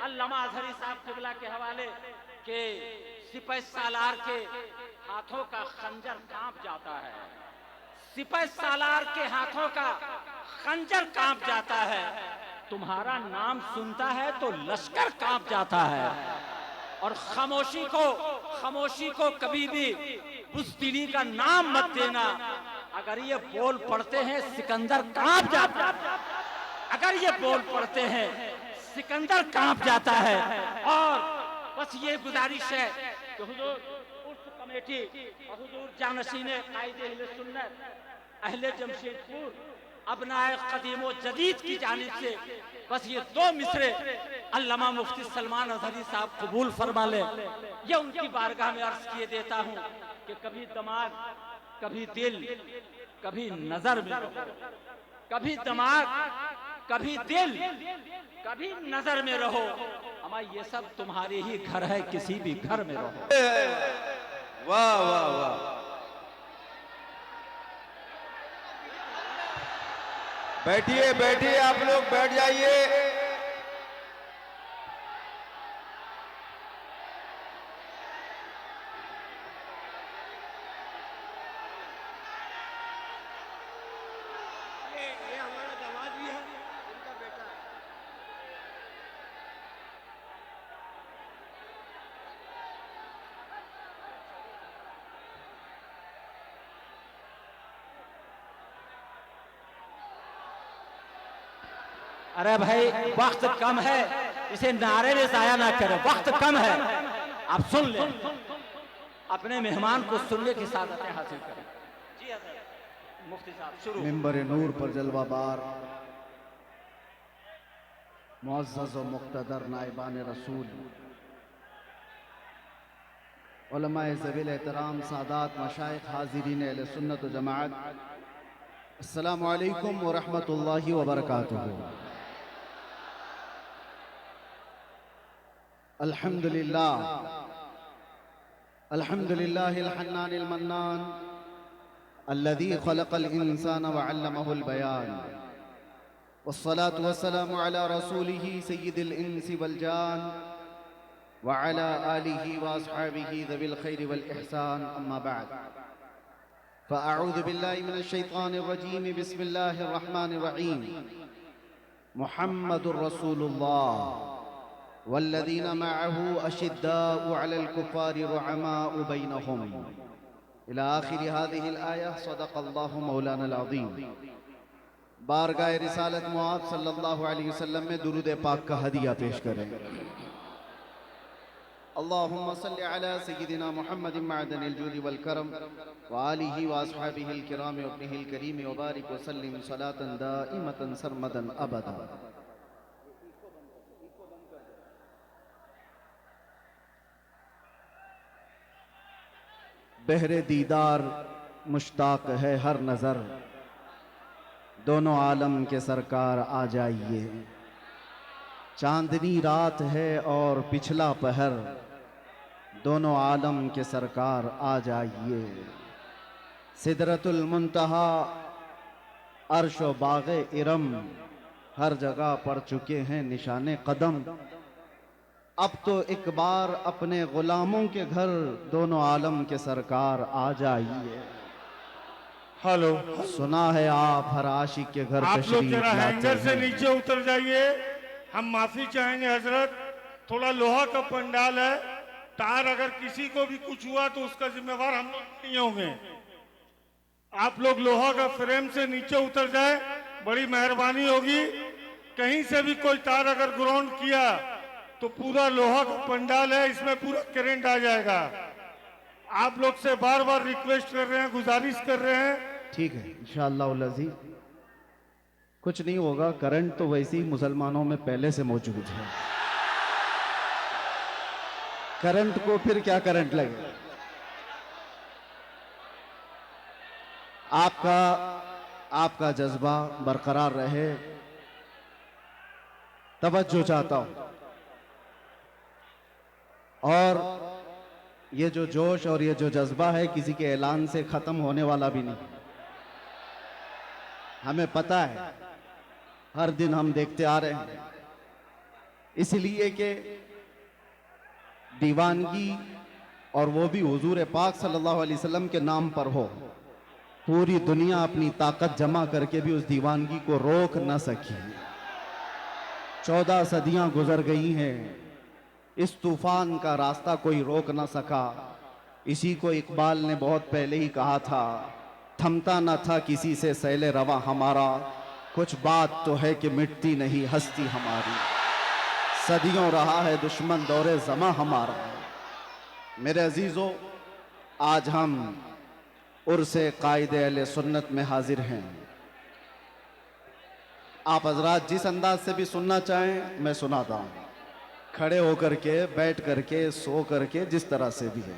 علامہ اظہری صاحب قبلہ کے حوالے کہ سپہ سالار کے ہاتھوں کا خنجر کانپ جاتا ہے، سپہ سالار کے ہاتھوں کا خنجر کانپ جاتا ہے، تمہارا نام سنتا ہے تو لشکر کانپ جاتا ہے۔ اور خاموشی کو کبھی بھی بزدلی کا نام مت دینا، اگر یہ بول پڑتے ہیں سکندر کانپ جاتا ہے، اگر یہ بول پڑتے ہیں سکندر کانپ جاتا ہے۔ اور بس یہ گزارش ہے کہ حضور عرس کمیٹی اور حضور جانشین قائد اہل سنت اہل جمشید پور ابناء قدیم و جدید کی جانب سے بس یہ 2 مصرے علامہ مفتی سلمان اظہری صاحب قبول فرما لیں۔ یہ ان کی بارگاہ میں عرض کیے دیتا ہوں کہ کبھی دماغ، کبھی دل، کبھی نظر میں رہو، کبھی دماغ، کبھی دل، کبھی نظر میں رہو، اما یہ سب تمہارے ہی گھر ہے، کسی بھی گھر میں رہو۔ واہ واہ واہ، بیٹھیے بیٹھیے، آپ لوگ بیٹھ جائیے۔ یہ ہمارا داماد بھی ہے، ان کا بیٹا ہے۔ ارے بھائی وقت کم ہے، اسے نعرے میں ضائع نہ کرے، وقت کم ہے، آپ سن لیں، اپنے مہمان کو سننے کی سعادتیں حاصل کریں۔ جی حضرت مفتی صاحب شروع۔ منبر نور پر جلوہ بار معزز و مقتدر نائبان رسول، علماء ذوی الاحترام، سادات مشائخ، حاضرین اہل سنت و جماعت، السلام علیکم ورحمۃ اللہ وبرکاتہ۔ الحمدللہ الحنان المنان الذي خلق الإنسان وعلمه البيان، والصلاة والسلام على رسوله سيد الإنس والجان وعلى آله وأصحابه ذوي الخير والإحسان، أما بعد فأعوذ بالله من الشيطان الرجيم، بسم الله الرحمن الرحيم، محمد رسول الله والذين معه أشداء على الكفار رحماء بينهم إلى آخر هذه الآية، صدق الله مولانا العظيم۔ بارگاہ رسالت معاذ صلی اللہ علیہ وسلم میں درود پاک کا ہدیہ پیش کریں۔ اللہم صلی علی سیدنا محمد معدن الجود والکرم وآلہ واصحابہ الکرام وابنہ الکریم وبارک وسلم صلاة دائمة سرمدا ابدا۔ بہر دیدار مشتاق ہے ہر نظر، دونوں عالم کے سرکار آ جائیے، چاندنی رات ہے اور پچھلا پہر، دونوں عالم کے سرکار آ جائیے، سدرۃ المنتہا عرش و باغ ارم، ہر جگہ پڑ چکے ہیں نشان قدم، اب تو ایک بار اپنے غلاموں کے گھر دونوں عالم کے سرکار آ جائیے۔ ہلو، سنا ہے آپ ہر عاشق کے گھر آپ لوگ تشریف ذرا لاتے ہینگر سے ہیں۔ نیچے اتر جائیے، ہم معافی چاہیں گے حضرت، تھوڑا لوہا کا پنڈال ہے، تار اگر کسی کو بھی کچھ ہوا تو اس کا ذمہ وار ہم لوگ نہیں ہوں گے۔ آپ لوگ لوہا کا فریم سے نیچے اتر جائے، بڑی مہربانی ہوگی۔ کہیں سے بھی کوئی تار اگر گراؤنڈ کیا تو پورا لوہا کا پنڈال ہے، اس میں پورا کرنٹ آ جائے گا۔ آپ لوگ سے بار بار ریکویسٹ کر رہے ہیں، گزارش کر رہے ہیں۔ ٹھیک ہے انشاءاللہ العزیز، کچھ نہیں ہوگا، کرنٹ تو ویسے ہی مسلمانوں میں پہلے سے موجود ہے، کرنٹ کو پھر کیا کرنٹ لگے۔ آپ کا جذبہ برقرار رہے، توجہ چاہتا ہوں، اور یہ جو جوش اور یہ جو جذبہ ہے کسی کے اعلان سے ختم ہونے والا بھی نہیں، ہمیں پتہ ہے، ہر دن ہم دیکھتے آ رہے ہیں اس لیے کہ دیوانگی اور وہ بھی حضور پاک صلی اللہ علیہ وسلم کے نام پر ہو، پوری دنیا اپنی طاقت جمع کر کے بھی اس دیوانگی کو روک نہ سکی۔ 14 صدیاں گزر گئی ہیں، اس طوفان کا راستہ کوئی روک نہ سکا۔ اسی کو اقبال نے بہت پہلے ہی کہا تھا، تھمتا نہ تھا کسی سے سیل رواں ہمارا، کچھ بات تو ہے کہ مٹتی نہیں ہستی ہماری، صدیوں رہا ہے دشمن دور زماں ہمارا۔ میرے عزیزو، آج ہم عرس قائد اہل سنت میں حاضر ہیں۔ آپ حضرات جس انداز سے بھی سننا چاہیں میں سناتا ہوں، کھڑے ہو کر کے، بیٹھ کر کے، سو کر کے، جس طرح سے بھی ہے،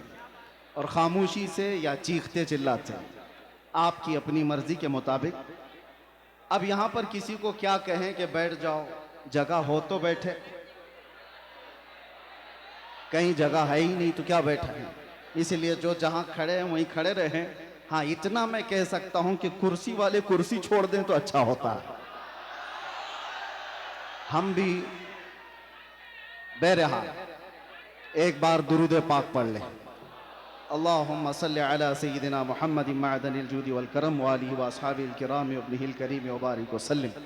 اور خاموشی سے یا چیختے چلاتے، آپ کی اپنی مرضی کے مطابق۔ اب یہاں پر کسی کو کیا کہیں کہ بیٹھ جاؤ، جگہ ہو تو بیٹھے، کہیں جگہ ہے ہی نہیں تو کیا بیٹھا ہے، اس لیے جو جہاں کھڑے ہیں وہیں کھڑے رہیں۔ ہاں اتنا میں کہہ سکتا ہوں کہ کرسی والے کرسی چھوڑ دیں تو اچھا ہوتا ہے۔ ہم بھی بہرحال ایک بار درود پاک پڑھ لیں۔ اللہم صلی علی سیدنا محمد معدن الجود والکرم وآلہ واصحابہ الکرام وابنہ الکریم وبارک وسلم۔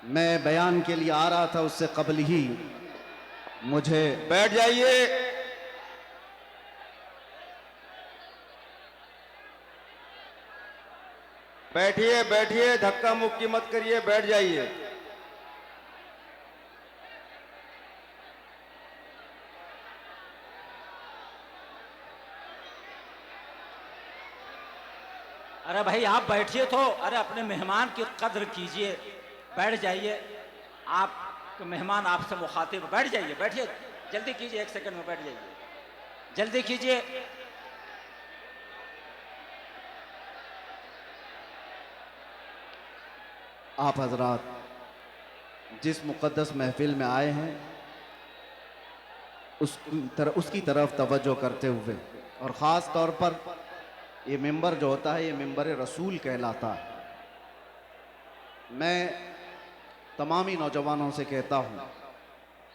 میں بیان کے لیے آ رہا تھا، اس سے قبل ہی مجھے بیٹھ جائیے۔ بیٹھیے بیٹھیے، دھکا مکی مت کریے، بیٹھ جائیے۔ ارے بھائی آپ بیٹھیے تو، ارے اپنے مہمان کی قدر کیجئے، بیٹھ جائیے۔ آپ مہمان آپ سے مخاطب، بیٹھ جائیے، بیٹھیے، جلدی کیجئے، 1 سیکنڈ میں بیٹھ جائیے، جلدی کیجئے۔ آپ حضرات جس مقدس محفل میں آئے ہیں اس کی طرف توجہ کرتے ہوئے، اور خاص طور پر یہ ممبر جو ہوتا ہے یہ ممبر رسول کہلاتا ہے۔ میں تمامی نوجوانوں سے کہتا ہوں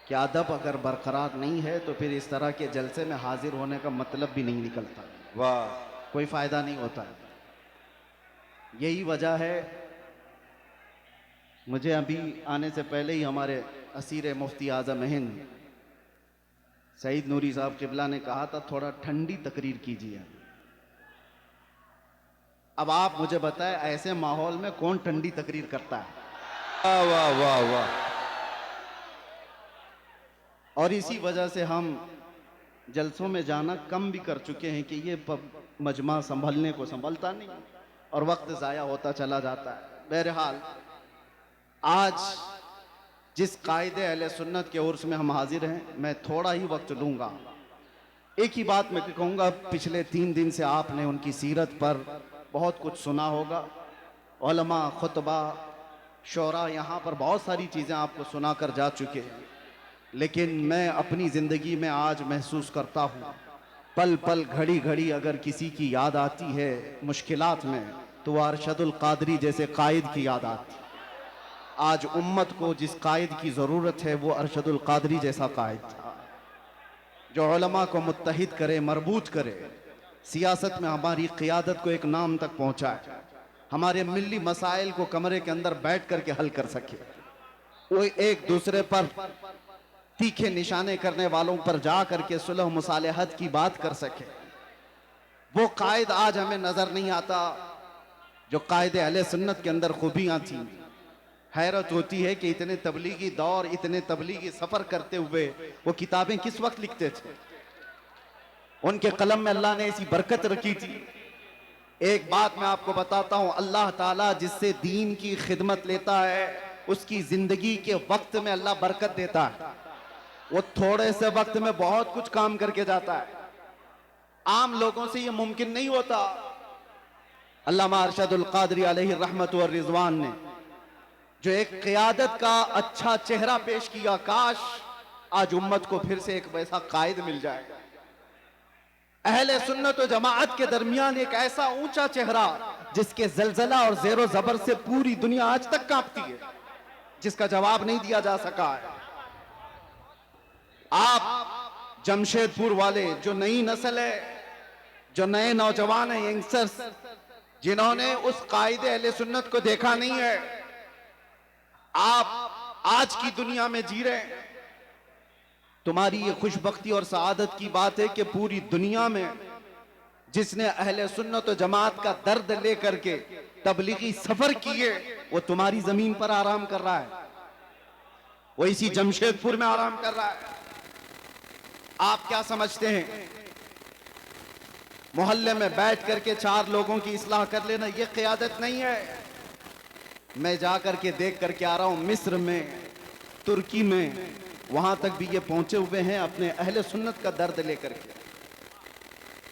کہ ادب اگر برقرار نہیں ہے تو پھر اس طرح کے جلسے میں حاضر ہونے کا مطلب بھی نہیں نکلتا، واہ، کوئی فائدہ نہیں ہوتا۔ یہی وجہ ہے، مجھے ابھی آنے سے پہلے ہی ہمارے اسیر مفتی اعظم ہند سعید نوری صاحب قبلہ نے کہا تھا تھوڑا ٹھنڈی تقریر کیجیے۔ اب آپ مجھے بتائیں ایسے ماحول میں کون ٹھنڈی تقریر کرتا ہے؟ واہ واہ واہ واہ۔ اور اسی وجہ سے ہم جلسوں میں جانا کم بھی کر چکے ہیں کہ یہ مجمع سنبھلنے کو سنبھلتا نہیں اور وقت ضائع ہوتا چلا جاتا ہے۔ بہرحال آج جس قائد اہل سنت کے عرس میں ہم حاضر ہیں، میں تھوڑا ہی وقت لوں گا۔ ایک ہی بات میں کہوں گا، پچھلے 3 دن سے آپ نے ان کی سیرت پر بہت کچھ سنا ہوگا، علماء، خطبہ، شعراء یہاں پر بہت ساری چیزیں آپ کو سنا کر جا چکے ہیں، لیکن میں اپنی زندگی میں آج محسوس کرتا ہوں، پل پل گھڑی گھڑی اگر کسی کی یاد آتی ہے مشکلات میں تو وہ ارشد القادری جیسے قائد کی یاد آتی ہے۔ آج امت کو جس قائد کی ضرورت ہے وہ ارشد القادری جیسا قائد تھا، جو علماء کو متحد کرے، مربوط کرے، سیاست میں ہماری قیادت کو ایک نام تک پہنچائے، ہمارے ملی مسائل کو کمرے کے اندر بیٹھ کر کے حل کر سکے، وہ ایک دوسرے پر تیکھے نشانے کرنے والوں پر جا کر کے صلح و مصالحت کی بات کر سکے۔ وہ قائد آج ہمیں نظر نہیں آتا جو قائد اہل سنت کے اندر خوبیاں تھیں۔ حیرت ہوتی ہے کہ اتنے تبلیغی دور، اتنے تبلیغی سفر کرتے ہوئے وہ کتابیں کس وقت لکھتے تھے؟ ان کے قلم میں اللہ نے ایسی برکت رکھی تھی۔ ایک بات میں آپ کو بتاتا ہوں، اللہ تعالیٰ جس سے دین کی خدمت لیتا ہے اس کی زندگی کے وقت میں اللہ برکت دیتا ہے، وہ تھوڑے سے وقت میں بہت کچھ کام کر کے جاتا ہے۔ عام لوگوں سے یہ ممکن نہیں ہوتا۔ علامہ ارشد القادری علیہ الرحمت والرضوان نے جو ایک قیادت کا اچھا چہرہ پیش کیا، کاش آج امت کو پھر سے ایک ویسا قائد مل جائے۔ اہل سنت و جماعت کے درمیان ایک ایسا اونچا چہرہ جس کے زلزلہ اور زیر و زبر سے پوری دنیا آج تک کانپتی ہے، جس کا جواب نہیں دیا جا سکا ہے۔ آپ جمشید پور والے جو نئی نسل ہے، جو نئے نوجوان ہیں، ینگسٹرز، جنہوں نے اس قائد اہل سنت کو دیکھا نہیں ہے، آپ آج کی دنیا میں جی رہے ہیں۔ تمہاری یہ خوش بختی اور سعادت کی بات ہے کہ پوری دنیا میں جس نے اہل سنت و جماعت کا درد لے کر کے تبلیغی سفر کیے، وہ تمہاری زمین پر آرام کر رہا ہے، وہ اسی جمشید پور میں آرام کر رہا ہے۔ آپ کیا سمجھتے ہیں محلے میں بیٹھ کر کے 4 لوگوں کی اصلاح کر لینا یہ قیادت نہیں ہے؟ میں جا کر کے دیکھ کر کے آ رہا ہوں، مصر میں، ترکی میں، وہاں تک بھی یہ پہنچے ہوئے ہیں اپنے اہل سنت کا درد لے کر کے۔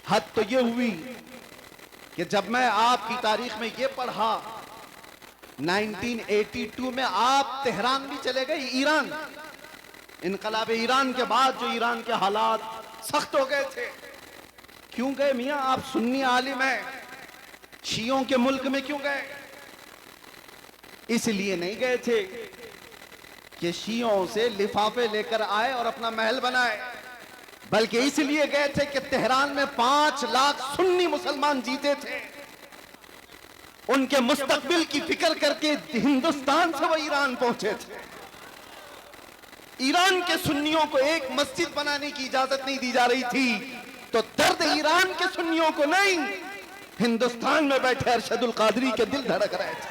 حد تو یہ ہوئی کہ جب میں آپ کی تاریخ میں یہ پڑھا 1982 میں آپ تہران بھی چلے گئے، ایران، انقلاب ایران کے بعد جو ایران کے حالات سخت ہو گئے تھے۔ کیوں گئے میاں؟ آپ سنی عالم ہیں، شیعوں کے ملک میں کیوں گئے؟ اس لیے نہیں گئے تھے کہ شیعوں سے لفافے لے کر آئے اور اپنا محل بنائے، بلکہ اس لیے گئے تھے کہ تہران میں 5 لاکھ سنی مسلمان جیتے تھے، ان کے مستقبل کی فکر کر کے ہندوستان سے وہ ایران پہنچے تھے۔ ایران کے سنیوں کو ایک مسجد بنانے کی اجازت نہیں دی جا رہی تھی، تو درد ایران کے سنیوں کو نہیں، ہندوستان میں بیٹھے ارشد القادری کے دل دھڑک رہے تھے۔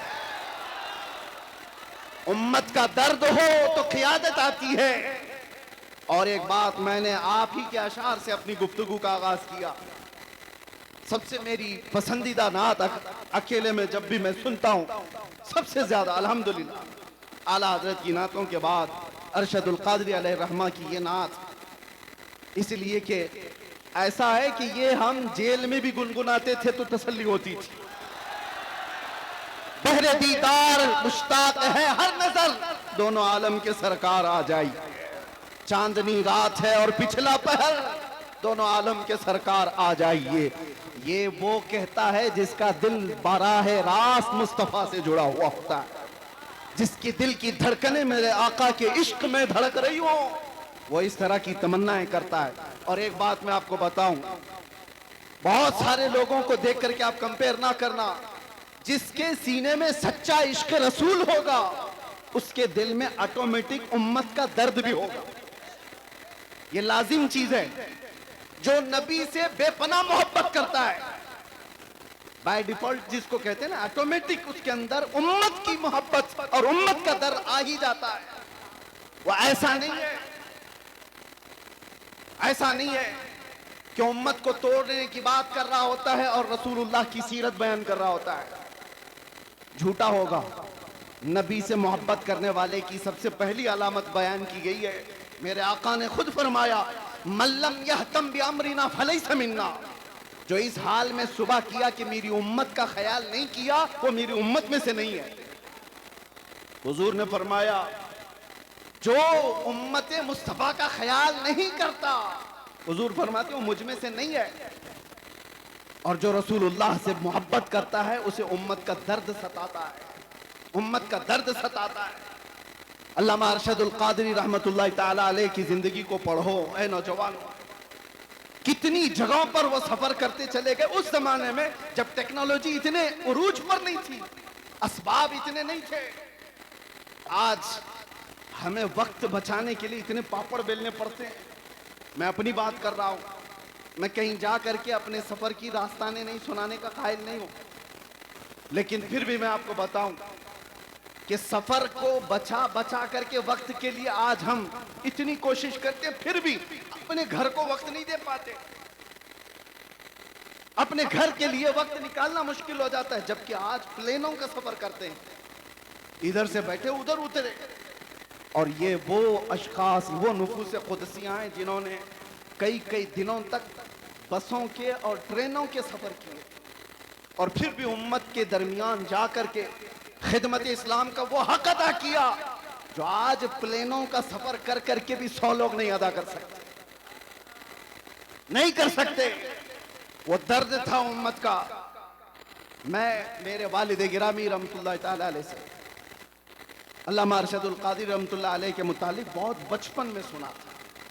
امت کا درد ہو تو قیادت آتی ہے۔ اور ایک بات میں نے آپ ہی کے اشعار سے اپنی گفتگو کا آغاز کیا۔ سب سے میری پسندیدہ نعت اکیلے میں جب بھی میں سنتا ہوں، سب سے زیادہ الحمدللہ اعلیٰ حضرت کی نعتوں کے بعد ارشد القادری علیہ الرحمہ کی یہ نعت، اس لیے کہ ایسا ہے کہ یہ ہم جیل میں بھی گنگناتے تھے تو تسلی ہوتی تھی۔ بہر دیدار مشتاق ہے ہر نظر، دونوں عالم کے سرکار آ جائی، چاندنی رات ہے اور پچھلا پہر، دونوں عالم کے سرکار آ جائیے۔ یہ وہ کہتا ہے جس کا دل براہ راست مصطفیٰ سے جڑا ہوا ہوتا ہے، جس کی دل کی دھڑکنیں میرے آقا کے عشق میں دھڑک رہی ہوں، وہ اس طرح کی تمنائیں کرتا ہے۔ اور ایک بات میں آپ کو بتاؤں، بہت سارے لوگوں کو دیکھ کر کے آپ کمپیر نہ کرنا، جس کے سینے میں سچا عشق رسول ہوگا اس کے دل میں آٹومیٹک امت کا درد بھی ہوگا، یہ لازم چیز ہے۔ جو نبی سے بے پناہ محبت کرتا ہے، بائی ڈیفالٹ جس کو کہتے ہیں نا آٹومیٹک، اس کے اندر امت کی محبت اور امت کا درد آ ہی جاتا ہے۔ وہ ایسا نہیں ہے، ایسا نہیں ہے کہ امت کو توڑنے کی بات کر رہا ہوتا ہے اور رسول اللہ کی سیرت بیان کر رہا ہوتا ہے، جھوٹا ہوگا۔ نبی سے محبت کرنے والے کی سب سے پہلی علامت بیان کی گئی ہے، میرے آقا نے خود فرمایا من لم یہتم بامرنا فلیس منا، جو اس حال میں صبح کیا کہ میری امت کا خیال نہیں کیا وہ میری امت میں سے نہیں ہے۔ حضور نے فرمایا جو امت مصطفیٰ کا خیال نہیں کرتا، حضور فرماتے وہ مجھ میں سے نہیں ہے، اور جو رسول اللہ سے محبت کرتا ہے اسے امت کا درد ستاتا ہے، امت کا درد ستاتا ہے۔ علامہ ارشد القادری رحمت اللہ تعالی علیہ کی زندگی کو پڑھو اے نوجوانوں، کتنی جگہوں پر وہ سفر کرتے چلے گئے اس زمانے میں جب ٹیکنالوجی اتنے عروج پر نہیں تھی، اسباب اتنے نہیں تھے۔ آج ہمیں وقت بچانے کے لیے اتنے پاپڑ بیلنے پڑتے ہیں۔ میں اپنی بات کر رہا ہوں، میں کہیں جا کر کے اپنے سفر کی داستانیں نہیں سنانے کا قائل نہیں ہوں، لیکن پھر بھی میں آپ کو بتاؤں کہ سفر کو بچا بچا کر کے وقت کے لیے آج ہم اتنی کوشش کرتے ہیں، پھر بھی اپنے گھر کو وقت نہیں دے پاتے، اپنے گھر کے لیے وقت نکالنا مشکل ہو جاتا ہے، جبکہ آج پلینوں کا سفر کرتے ہیں، ادھر سے بیٹھے ادھر اترے۔ اور یہ وہ اشخاص، وہ نفوس قدسیاں ہیں جنہوں نے کئی دنوں تک بسوں کے اور ٹرینوں کے سفر کیے، اور پھر بھی امت کے درمیان جا کر کے خدمت اسلام کا وہ حق ادا کیا جو آج پلینوں کا سفر کر کر کے بھی 100 لوگ نہیں ادا کر سکتے، نہیں کر سکتے۔ وہ درد تھا امت کا۔ میں میرے والد گرامی رحمت اللہ تعالی علیہ سے علامہ ارشد القادری رحمت اللہ علیہ کے متعلق بہت بچپن میں سنا تھا،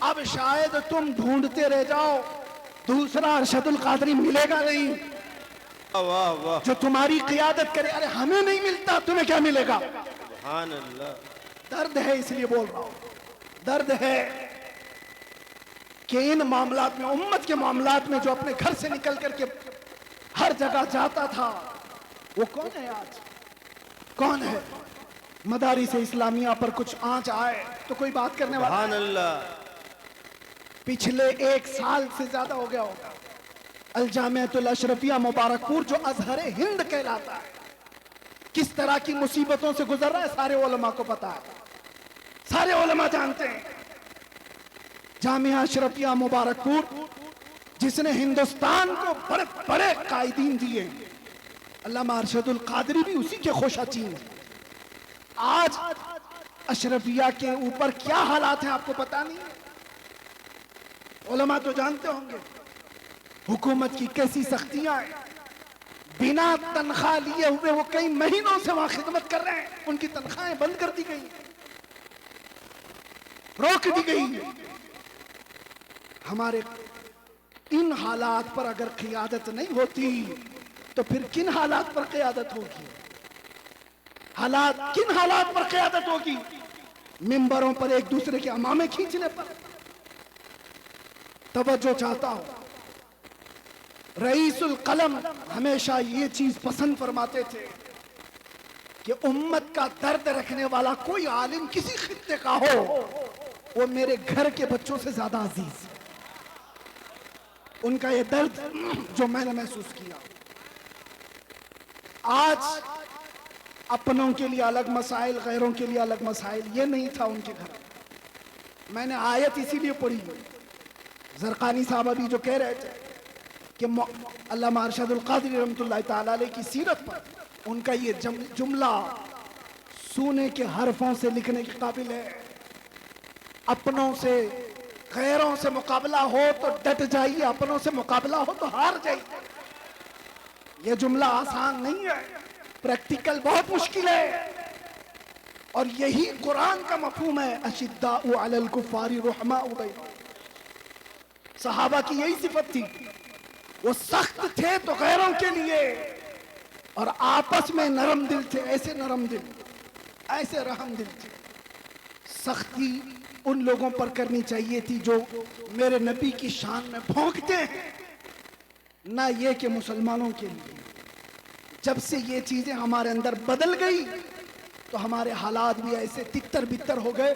اب شاید تم ڈھونڈتے رہ جاؤ، دوسرا ارشد القادری ملے گا نہیں واہ واہ جو تمہاری قیادت کرے. ارے ہمیں نہیں ملتا، تمہیں کیا ملے گا؟ سبحان اللہ. درد ہے، اس لیے بول رہا ہوں، درد ہے کہ ان معاملات میں، امت کے معاملات میں جو اپنے گھر سے نکل کر کے ہر جگہ جاتا تھا، وہ کون ہے آج؟ کون ہے؟ مدارس اسلامیہ پر کچھ آنچ آئے تو کوئی بات کرنے والا؟ سبحان اللہ. پچھلے 1 سال سے زیادہ ہو گیا ہوگا، الجامعۃ الاشرفیہ مبارک پور جو ازہر ہند کہلاتا ہے، کس طرح کی مصیبتوں سے گزر رہا ہے سارے علماء کو پتا ہے، سارے علماء جانتے ہیں. جامعہ اشرفیہ مبارک پور جس نے ہندوستان کو بڑے بڑے قائدین دیے، علامہ ارشد القادری بھی اسی کے خوشہ چین ہیں. آج اشرفیہ کے اوپر کیا حالات ہیں آپ کو پتا نہیں ہے؟ علماء تو جانتے ہوں گے. حکومت کی کیسی سختیاں ہیں، بنا تنخواہ لیے ہوئے وہ کئی مہینوں سے وہاں خدمت کر رہے ہیں، ان کی تنخواہیں بند کر دی گئی، روک دی گئی. ہمارے ان حالات پر اگر قیادت نہیں ہوتی تو پھر کن حالات پر قیادت ہوگی؟ کن حالات پر قیادت ہوگی؟ ممبروں پر ایک دوسرے کے امامے کھینچنے پر. توجہ چاہتا ہوں، رئیس القلم ہمیشہ یہ چیز پسند فرماتے تھے کہ امت کا درد رکھنے والا کوئی عالم کسی خطے کا ہو، وہ میرے گھر کے بچوں سے زیادہ عزیز. ان کا یہ درد جو میں نے محسوس کیا. آج اپنوں کے لیے الگ مسائل، غیروں کے لیے الگ مسائل، یہ نہیں تھا ان کے گھر. میں نے آیت اسی لیے پڑھی، زرقانی صاحب ابھی جو کہہ رہے تھے کہ علامہ ارشد القادری رحمۃ اللہ تعالی علیہ کی سیرت پر ان کا یہ جملہ سونے کے حرفوں سے لکھنے کے قابل ہے. اپنوں سے غیروں سے مقابلہ ہو تو ڈٹ جائیے، اپنوں سے مقابلہ ہو تو ہار جائیے. یہ جملہ آسان نہیں ہے، پریکٹیکل بہت مشکل ہے، اور یہی قرآن کا مفہوم ہے. اشداء علی الکفار رحماء بینہم. صحابہ کی یہی صفت تھی، وہ سخت تھے تو غیروں کے لیے، اور آپس میں نرم دل تھے. ایسے نرم دل، ایسے رحم دل تھے. سختی ان لوگوں پر کرنی چاہیے تھی جو میرے نبی کی شان میں بھونکتے ہیں، نہ یہ کہ مسلمانوں کے لیے. جب سے یہ چیزیں ہمارے اندر بدل گئی تو ہمارے حالات بھی ایسے تتر بتر ہو گئے.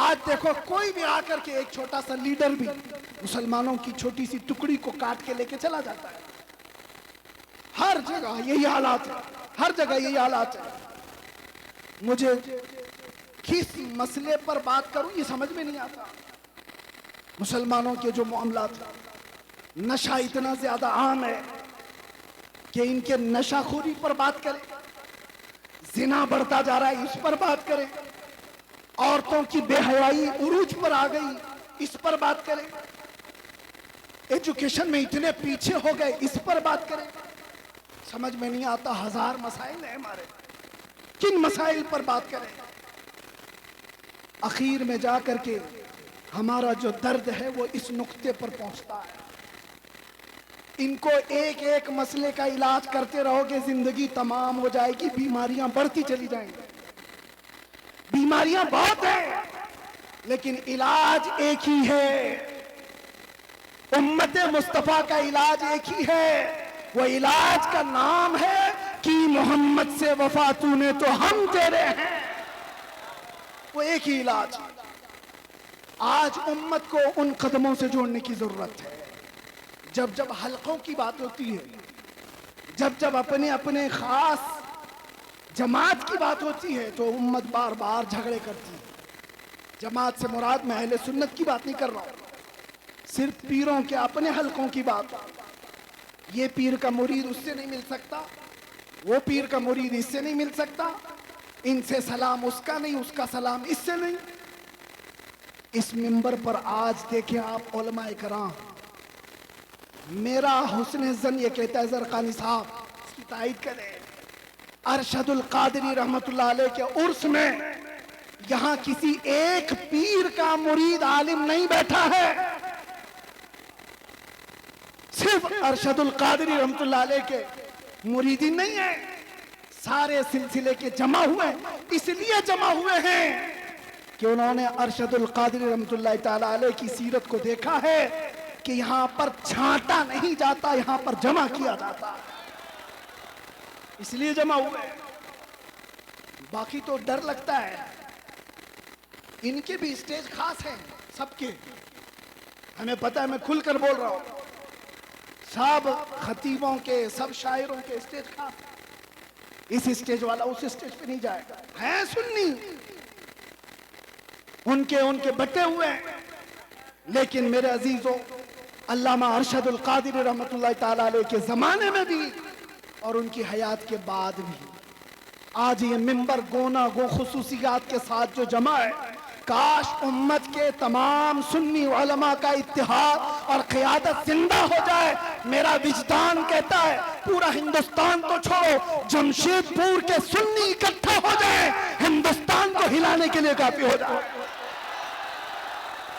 آج دیکھو کوئی بھی آ کر کے ایک چھوٹا سا لیڈر بھی مسلمانوں کی چھوٹی سی ٹکڑی کو کاٹ کے لے کے چلا جاتا ہے. ہر جگہ یہی حالات ہے، ہر جگہ یہی حالات ہے. مجھے کس مسئلے پر بات کروں یہ سمجھ میں نہیں آتا. مسلمانوں کے جو معاملات، نشہ اتنا زیادہ عام ہے کہ ان کے نشہ خوری پر بات کریں، زنا بڑھتا جا رہا ہے اس پر بات کریں، عورتوں کی بے حیائی عروج پر آ گئی اس پر بات کریں، ایجوکیشن میں اتنے پیچھے ہو گئے اس پر بات کریں. سمجھ میں نہیں آتا. 1000 مسائل ہیں ہمارے، کن مسائل پر بات کریں؟ اخیر میں جا کر کے ہمارا جو درد ہے وہ اس نقطے پر پہنچتا ہے. ان کو ایک ایک مسئلے کا علاج کرتے رہو گے، زندگی تمام ہو جائے گی، بیماریاں بڑھتی چلی جائیں گی. بیماریاں بہت ہیں لیکن علاج ایک ہی ہے. امت مصطفیٰ کا علاج ایک ہی ہے، وہ علاج کا نام ہے کہ محمد سے وفا تو نے تو ہم تیرے ہیں. وہ ایک ہی علاج. آج امت کو ان قدموں سے جوڑنے کی ضرورت ہے. جب جب حلقوں کی بات ہوتی ہے، جب جب اپنے اپنے خاص جماعت کی بات ہوتی ہے تو امت بار بار جھگڑے کرتی ہے. جماعت سے مراد میں اہل سنت کی بات نہیں کر رہا ہوں، صرف پیروں کے اپنے حلقوں کی بات. یہ پیر کا مرید اس سے نہیں مل سکتا، وہ پیر کا مرید اس سے نہیں مل سکتا، ان سے سلام اس کا نہیں، اس کا سلام اس سے نہیں. اس منبر پر آج دیکھیں آپ علماء کرام، میرا حسن زن یہ کہتا ہے، زرقانی صاحب اس کی تائید کریں، ارشد القادری رحمت اللہ علیہ کے عرس میں یہاں کسی ایک پیر کا مرید عالم نہیں بیٹھا ہے، صرف ارشد القادری رحمت اللہ علیہ کے مریدین نہیں ہیں، سارے سلسلے کے جمع ہوئے، اس لیے جمع ہوئے ہیں کہ انہوں نے ارشد القادری رحمت اللہ تعالیٰ علیہ کی سیرت کو دیکھا ہے کہ یہاں پر چھانٹا نہیں جاتا، یہاں پر جمع کیا جاتا، اس لیے جمع ہوئے۔ باقی تو ڈر لگتا ہے، ان کے بھی اسٹیج خاص ہیں، سب کے ہمیں پتہ ہے، میں کھل کر بول رہا ہوں، سب خطیبوں کے سب شاعروں کے اسٹیج خاص، اس اسٹیج والا اس اسٹیج پہ نہیں جائے گا، ہیں سنی، ان کے بٹے ہوئے ہیں، لیکن میرے عزیزوں علامہ ارشد القادری رحمت اللہ تعالیٰ علیہ کے زمانے میں بھی اور ان کی حیات کے بعد بھی آج یہ منبر گونا گو خصوصیات کے ساتھ جو جمع ہے، کاش امت کے تمام سنی علماء کا اتحاد اور قیادت زندہ ہو جائے۔ میرا وجدان کہتا ہے پورا ہندوستان تو چھوڑو، جمشید پور کے سنی اکٹھا ہو جائے، ہندوستان کو ہلانے کے لیے کافی ہو جائے۔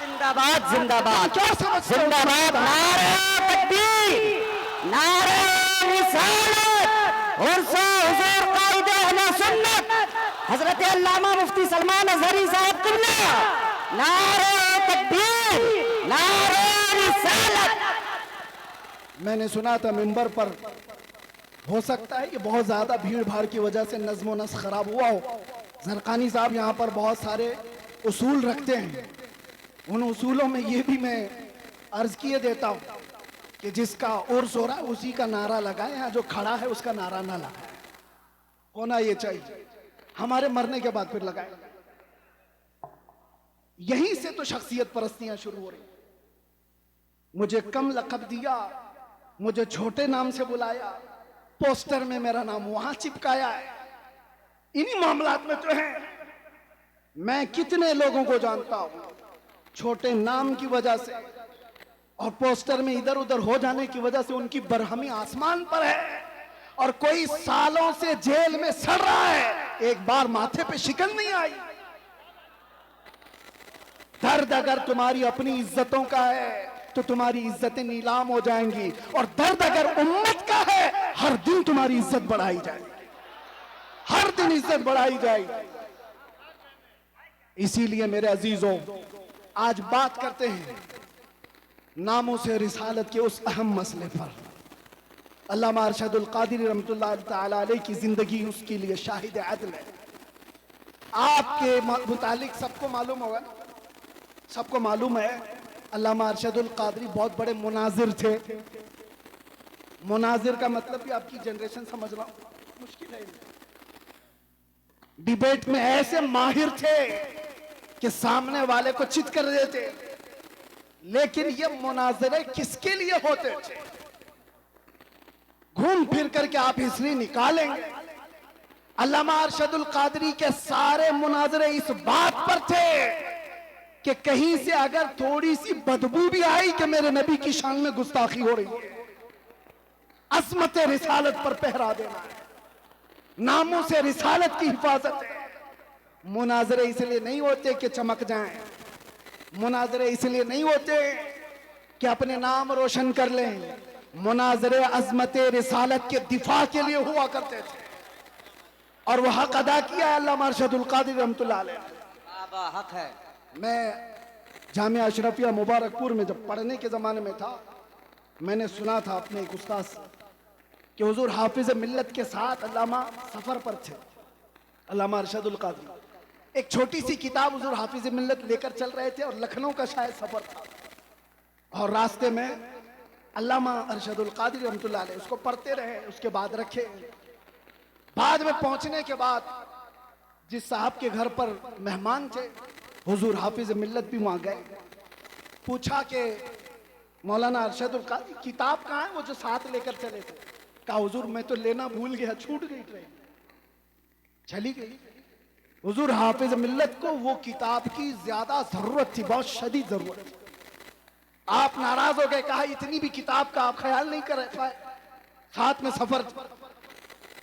زندہ باد زندہ باد کیا سمجھتے ہو؟ زندہ باد، نعرہ تکبیر، نعرہ رسالت، عرصہ حضور قائد اہل سنت حضرت علامہ مفتی سلمان اظہری صاحب قبلہ، نعرہ تکبیر، نعرہ رسالت۔ میں نے سنا تھا منبر پر، ہو سکتا ہے کہ بہت زیادہ بھیڑ بھاڑ کی وجہ سے نظم و نسق خراب ہوا ہو، زرقانی صاحب یہاں پر بہت سارے اصول رکھتے ہیں، ان اصولوں میں یہ بھی میں عرض کیے دیتا ہوں کہ جس کا عرس ہو رہا ہے اسی کا نعرہ لگائے، یہاں جو کھڑا ہے اس کا نعرہ نہ لگائے، ہونا یہ چاہیے، ہمارے مرنے کے بعد پھر لگائے۔ یہیں سے تو شخصیت پرستیاں شروع ہو رہی، مجھے کم لقب دیا، مجھے چھوٹے نام سے بلایا، پوسٹر میں میرا نام وہاں چپکایا ہے، انہی معاملات میں تو ہیں۔ میں کتنے لوگوں کو جانتا ہوں چھوٹے نام کی وجہ سے اور پوسٹر میں ادھر ادھر ہو جانے کی وجہ سے ان کی برہمی آسمان پر ہے، اور کوئی سالوں سے جیل میں سڑ رہا ہے، ایک بار ماتھے پہ شکن نہیں آئی۔ درد اگر تمہاری اپنی عزتوں کا ہے تو تمہاری عزتیں نیلام ہو جائیں گی، اور درد اگر امت کا ہے ہر دن تمہاری عزت بڑھائی جائے گی، ہر دن عزت بڑھائی جائے گی۔ اسی لیے میرے عزیزوں آج بات کرتے ہیں ناموں سے رسالت کے اس اہم مسئلے پر۔ علامہ ارشد القادری رحمت اللہ تعالیٰ علیہ کی زندگی اس کے لیے شاہد عدل ہے۔ آپ کے متعلق سب کو معلوم ہوگا، سب کو معلوم ہے علامہ ارشد القادری بہت بڑے مناظر تھے۔ مناظر کا مطلب بھی آپ کی جنریشن سمجھ رہا ہوں مشکل ہے، ڈیبیٹ میں ایسے ماہر تھے کہ سامنے والے کو چت کر دیتے، لیکن یہ مناظرے کس کے لیے ہوتے تھے؟ گھوم پھر کر کے آپ ہسٹری نکالیں گے، علامہ ارشد القادری کے سارے مناظرے اس بات پر تھے کہ کہیں سے اگر تھوڑی سی بدبو بھی آئی کہ میرے نبی کی شان میں گستاخی ہو رہی ہے، عظمت رسالت پر پہرا دینا ہے، ناموں سے رسالت کی حفاظت ہے۔ مناظرے اس لیے نہیں ہوتے کہ چمک جائیں، مناظرے اس لیے نہیں ہوتے کہ اپنے نام روشن کر لیں، مناظرے عظمت رسالت کے دفاع کے لیے ہوا کرتے تھے، اور وہ حق ادا کیا ہے علامہ ارشد القادری رحمت اللہ علیہ۔ بابا حق ہے۔ میں جامعہ اشرفیہ مبارک پور میں جب پڑھنے کے زمانے میں تھا، میں نے سنا تھا اپنے ایک استاد سے کہ حضور حافظ ملت کے ساتھ علامہ سفر پر تھے، علامہ ارشد القادری ایک چھوٹی سی کتاب حضور حافظ ملت لے کر چل رہے تھے، اور لکھنؤ کا شاید سفر تھا، اور راستے میں علامہ ارشد القادری رحمت اللہ علیہ اس کو پڑھتے رہے، اس کے بعد رکھے۔ بعد میں پہنچنے کے بعد جس صاحب کے گھر پر مہمان تھے حضور حافظ ملت بھی وہاں گئے، پوچھا کہ مولانا ارشد القادری کتاب کہاں ہے وہ جو ساتھ لے کر چلے تھے؟ کہا حضور میں تو لینا بھول گیا، چھوٹ گئی ٹرین، چلی گئی۔ حضور حافظ ملت کو وہ کتاب کی زیادہ ضرورت تھی، بہت شدید ضرورت تھی۔ آپ ناراض ہو گئے، کہا اتنی بھی کتاب کا آپ خیال نہیں کر رہے، ساتھ میں سفر،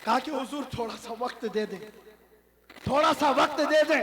کہا کہ حضور تھوڑا سا وقت دے دیں، تھوڑا سا وقت دے دیں۔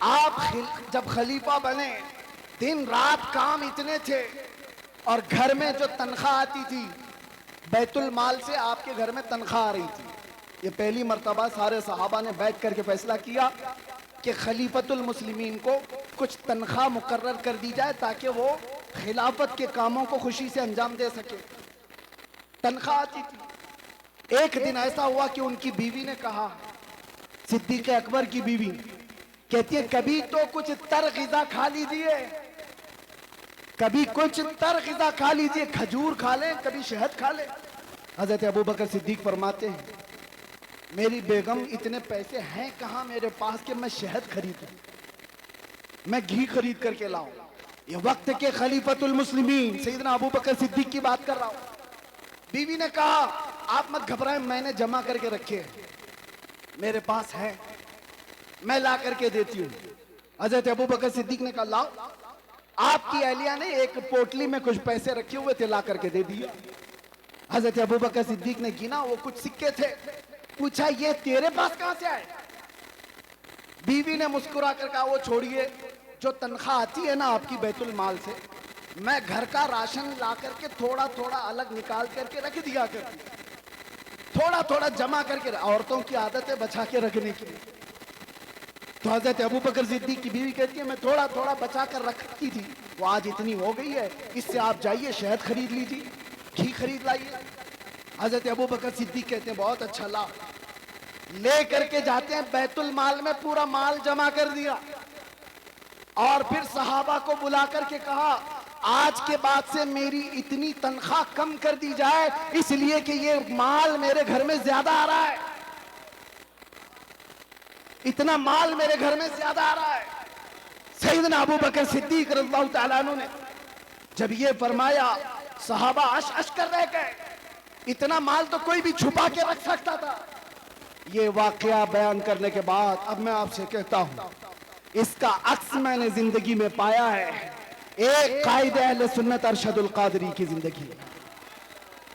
آپ جب خلیفہ بنے دن رات کام اتنے تھے اور گھر میں جو تنخواہ آتی تھی بیت المال سے آپ کے گھر میں تنخواہ آ رہی تھی. یہ پہلی مرتبہ سارے صحابہ نے بیٹھ کر کے فیصلہ کیا کہ خلیفۃ المسلمین کو کچھ تنخواہ مقرر کر دی جائے تاکہ وہ خلافت کے کاموں کو خوشی سے انجام دے سکے. تنخواہ آتی تھی. ایک دن ایسا ہوا کہ ان کی بیوی نے کہا, صدیق اکبر کی بیوی کہتی ہے کبھی تو کچھ تر غذا کھا لیجیے, کبھی کچھ تر غذا کھا لیجیے, کھجور کھا لیں, کبھی شہد کھا لیں. حضرت ابو بکر صدیق فرماتے ہیں میری بیگم اتنے پیسے ہیں کہاں میرے پاس کہ میں شہد خریدوں, میں گھی خرید کر کے لاؤں. یہ وقت کے خلیفۃ المسلمین سیدنا ابو بکر صدیق کی بات کر رہا ہوں. بیوی نے کہا آپ مت گھبرائیں, میں نے جمع کر کے رکھے ہیں, میرے پاس ہے, میں لا کر کے دیتی ہوں. حضرت ابو بکر صدیق نے کہا لاؤ. آپ کی اہلیہ نے ایک پوٹلی میں کچھ پیسے رکھے ہوئے تھے, لا کر کے دے دیا. حضرت ابو بکر صدیق نے گنا, وہ کچھ سکے تھے. پوچھا یہ تیرے پاس کہاں سے آئے؟ بیوی نے مسکرا کر کہا وہ چھوڑیے, جو تنخواہ آتی ہے نا آپ کی بیت المال سے, میں گھر کا راشن لا کر کے تھوڑا تھوڑا الگ نکال کر کے رکھ دیا کرتی, تھوڑا تھوڑا جمع کر کے. عورتوں کی عادت ہے بچا کے رکھنے کی. تو حضرت ابو بکر صدیق کی بیوی کہتی ہے میں تھوڑا تھوڑا بچا کر رکھتی تھی, وہ آج اتنی ہو گئی ہے, اس سے آپ جائیے شہد خرید لیجیے, گھی خرید لائیے. حضرت ابو بکر صدیق کہتے ہیں بہت اچھا, لا. لے کر کے جاتے ہیں بیت المال میں, پورا مال جمع کر دیا اور پھر صحابہ کو بلا کر کے کہا آج کے بعد سے میری اتنی تنخواہ کم کر دی جائے, اس لیے کہ یہ مال میرے گھر میں زیادہ آ رہا ہے, اتنا مال میرے گھر میں زیادہ آ رہا ہے. سیدنا ابو بکر صدیق رضی اللہ تعالیٰ عنہ نے جب یہ فرمایا صحابہ اش اش کر رہ گئے, اتنا مال تو کوئی بھی چھپا کے رکھ سکتا تھا. یہ واقعہ بیان کرنے کے بعد اب میں آپ سے کہتا ہوں اس کا عکس میں نے زندگی میں پایا ہے ایک قائد اہل سنت ارشد القادری کی زندگی.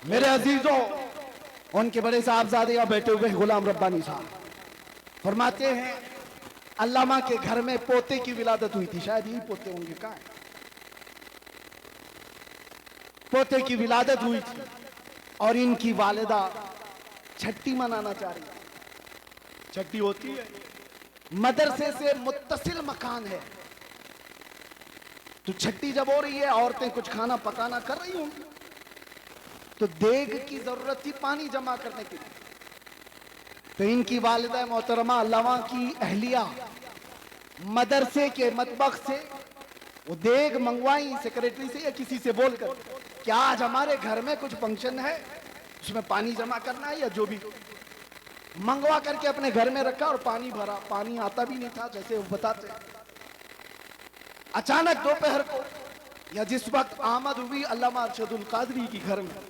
میرے عزیزوں, ان کے بڑے صاحبزادے یہاں بیٹھے ہوئے غلام ربانی صاحب فرماتے ہیں علامہ کے گھر میں پوتے کی ولادت ہوئی تھی, شاید یہی پوتے ہوں گے, کہاں ہیں پوتے کی ولادت ہوئی تھی اور ان کی والدہ چھٹی منانا چاہ رہی. چھٹی ہوتی ہے مدرسے سے متصل مکان ہے, تو چھٹی جب ہو رہی ہے عورتیں کچھ کھانا پکانا کر رہی ہوں, تو دیگ کی ضرورت تھی پانی جمع کرنے کے لیے. تو ان کی والدہ محترمہ علامہ کی اہلیہ مدرسے کے مطبخ سے وہ دیگ منگوائی سیکریٹری سے یا کسی سے بول کر کہ آج ہمارے گھر میں کچھ فنکشن ہے, اس میں پانی جمع کرنا ہے, یا جو بھی منگوا کر کے اپنے گھر میں رکھا اور پانی بھرا. پانی آتا بھی نہیں تھا جیسے وہ بتاتے. اچانک دوپہر کو یا جس وقت آمد ہوئی علامہ ارشد القادری کی گھر میں,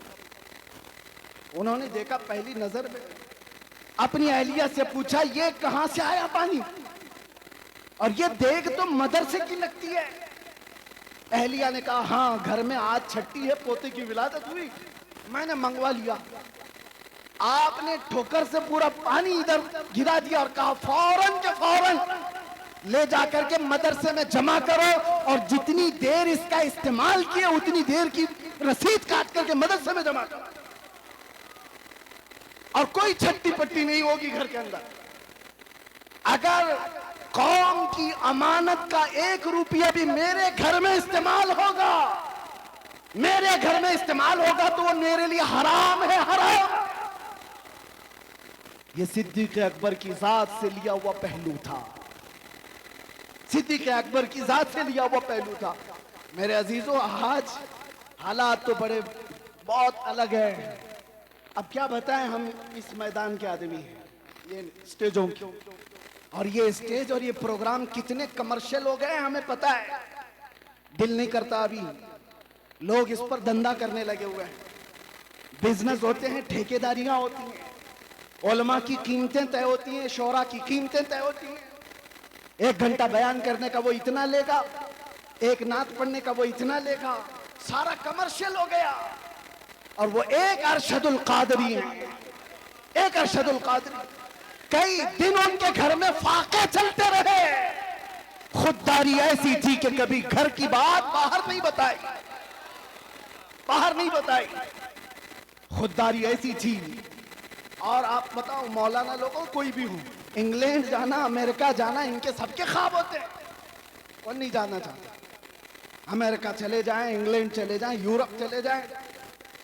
انہوں نے دیکھا پہلی نظر میں, اپنی اہلیہ سے پوچھا یہ کہاں سے آیا پانی, اور یہ دیکھ تو مدرسے کی لگتی ہے. اہلیہ نے کہا ہاں گھر میں آج چھٹی ہے, پوتے کی ولادت ہوئی, میں نے منگوا لیا. آپ نے ٹھوکر سے پورا پانی ادھر گرا دیا اور کہا فوراً کے فوراً لے جا کر کے مدرسے میں جمع کرو, اور جتنی دیر اس کا استعمال کیے اتنی دیر کی رسید کاٹ کر کے مدرسے میں جمع کرو, اور کوئی چھٹی پٹی نہیں ہوگی گھر کے اندر. اگر قوم کی امانت کا 1 روپیہ بھی میرے گھر میں استعمال ہوگا, میرے گھر میں استعمال ہوگا تو وہ میرے لیے حرام ہے, حرام. یہ صدیق اکبر کی ذات سے لیا ہوا پہلو تھا, صدیق اکبر کی ذات سے لیا ہوا پہلو تھا. میرے عزیزوں آج حالات تو بہت الگ ہیں. اب کیا بتائیں, ہم اس میدان کے آدمی ہیں, یہ سٹیجوں کی, اور یہ سٹیج اور یہ پروگرام کتنے کمرشل ہو گئے ہمیں پتا ہے. دل نہیں کرتا, ابھی لوگ اس پر دھندا کرنے لگے ہوئے ہیں. بزنس ہوتے ہیں, ٹھیکیداریاں ہوتی ہیں, علماء کی قیمتیں طے ہوتی ہیں, شورا کی قیمتیں طے ہوتی ہیں. 1 گھنٹہ بیان کرنے کا وہ اتنا لے گا, 1 نعت پڑھنے کا وہ اتنا لے گا, سارا کمرشل ہو گیا. اور وہ ایک ارشد القادری ہیں, ایک ارشد القادری. کئی دن ان کے گھر میں فاقے چلتے رہے, خودداری ایسی تھی کہ کبھی گھر کی بات باہر نہیں بتائی، باہر نہیں بتائی، خودداری ایسی تھی۔ اور آپ بتاؤ مولانا لوگوں کوئی بھی ہو، انگلینڈ جانا، امریکہ جانا، ان کے سب کے خواب ہوتے ہیں، کون نہیں جانا چاہتا؟ امریکہ چلے جائیں، انگلینڈ چلے جائیں، یورپ چلے جائیں۔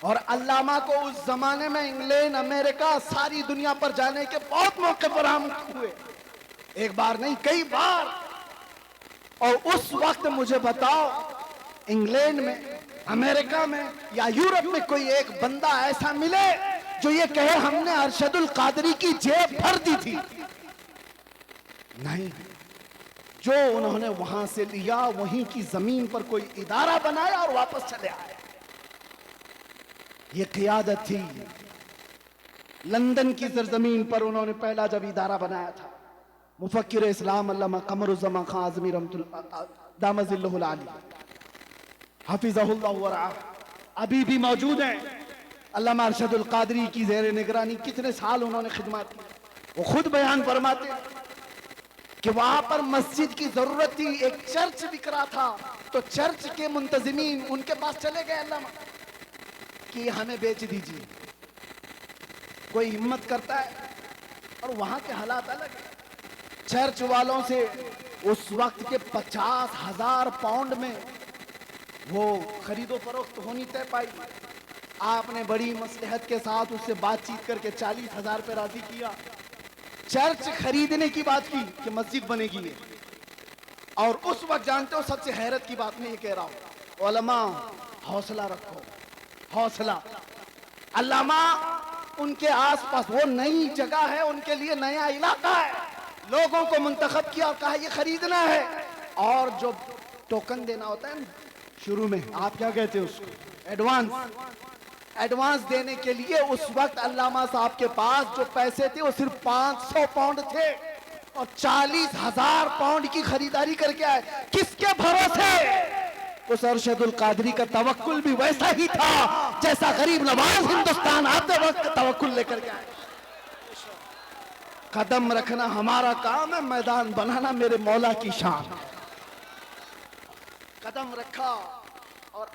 اور علامہ کو اس زمانے میں انگلینڈ، امریکہ، ساری دنیا پر جانے کے بہت موقع فراہم ہوئے، ایک بار نہیں کئی بار۔ اور اس وقت مجھے بتاؤ انگلینڈ میں، امریکہ میں یا یورپ میں کوئی ایک بندہ ایسا ملے جو یہ کہے ہم نے ارشد القادری کی جیب بھر دی تھی؟ نہیں، جو انہوں نے وہاں سے لیا وہیں کی زمین پر کوئی ادارہ بنایا اور واپس چلے آئے۔ یہ قیادت تھی۔ لندن کی سرزمین پر انہوں نے پہلا جب ادارہ بنایا تھا، مفکر اسلام علامہ قمر الزمان خان اعظمی رحمۃ اللہ دام ظلہ العالی حفظہ اللہ ورعاہ ابھی بھی موجود ہیں۔ علامہ ارشد القادری کی زیر نگرانی کتنے سال انہوں نے خدمات کی۔ وہ خود بیان فرماتے ہیں کہ وہاں پر مسجد کی ضرورت تھی، ایک چرچ بک رہا تھا، تو چرچ کے منتظمین ان کے پاس چلے گئے علامہ کہ ہمیں بیچ دیجیے۔ کوئی ہمت کرتا ہے، اور وہاں کے حالات الگ ہیں۔ چرچ والوں سے اس وقت کے 50,000 پاؤنڈ میں وہ خرید و فروخت ہونی طے پائی۔ آپ نے بڑی مصلحت کے ساتھ اس سے بات چیت کر کے 40,000 پہ راضی کیا، چرچ خریدنے کی بات کی کہ مسجد بنے گی ہے۔ اور اس وقت جانتے ہو سب سے حیرت کی بات میں یہ کہہ رہا ہوں، علماء حوصلہ رکھو، حوصلہ۔ علامہ ان کے آس پاس وہ نئی جگہ ہے، ان کے لیے نیا علاقہ ہے، لوگوں کو منتخب کیا اور کہا یہ خریدنا ہے، اور جو ٹوکن دینا ہوتا ہے شروع میں، آپ کیا کہتے ہیں اس کو، ایڈوانس دینے کے لیے اس وقت علامہ صاحب کے پاس جو پیسے تھے وہ صرف 500 پاؤنڈ تھے، اور 40,000 پاؤنڈ کی خریداری کر کے آئے۔ کس کے بھروسے؟ اس ارشد القادری کا توکل بھی ویسا ہی تھا جیسا غریب نواز ہندوستان آتے وقت توکل لے کر کے آئے۔ قدم رکھنا ہمارا کام ہے، میدان بنانا میرے مولا کی شان۔ قدم رکھا، اور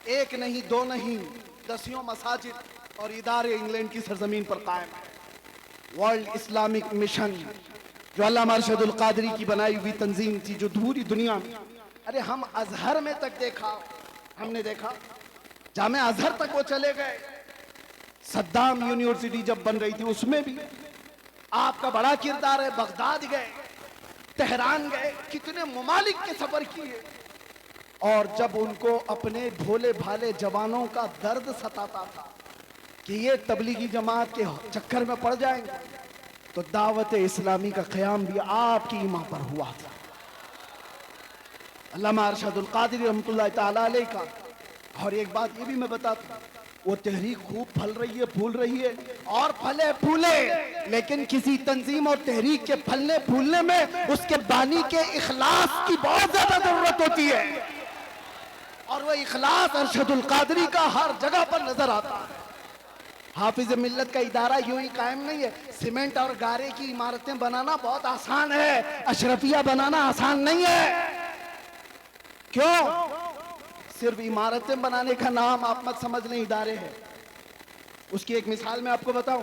ایک نہیں دو نہیں، دسیوں مساجد اور ادارے انگلینڈ کی سرزمین پر قائم ہیں۔ ورلڈ اسلامک مشن جو علامہ ارشد القادری کی بنائی ہوئی تنظیم تھی، جو پوری دنیا میں، ارے ہم ازہر میں تک دیکھا، ہم نے دیکھا جامعہ ازہر تک وہ چلے گئے۔ صدام یونیورسٹی جب بن رہی تھی اس میں بھی آپ کا بڑا کردار ہے۔ بغداد گئے، تہران گئے، کتنے ممالک کے سفر کیے، اور جب ان کو اپنے بھولے بھالے جوانوں کا درد ستاتا تھا کہ یہ تبلیغی جماعت کے چکر میں پڑ جائیں گے، تو دعوت اسلامی کا قیام بھی آپ کی ایمان پر ہوا تھا۔ علامہ ارشد القادری رحمۃ اللہ تعالیٰ علیہ کا۔ اور ایک بات یہ بھی میں بتاتا ہوں، وہ تحریک خوب پھل رہی ہے، پھول رہی ہے، اور پھلے پھولے، لیکن کسی تنظیم اور تحریک کے پھلنے پھولنے میں اس کے بانی کے اخلاص کی بہت زیادہ ضرورت ہوتی ہے، اور وہ اخلاص ارشد القادری کا ہر جگہ پر نظر آتا ہے۔ حافظ ملت کا ادارہ یوں ہی قائم نہیں ہے۔ سیمنٹ اور گارے کی عمارتیں بنانا بہت آسان ہے، اشرفیہ بنانا آسان نہیں ہے۔ کیوں؟ صرف عمارتیں بنانے کا نام آپ مت سمجھ لیں ادارے ہیں۔ اس کی ایک مثال میں آپ کو بتاؤں،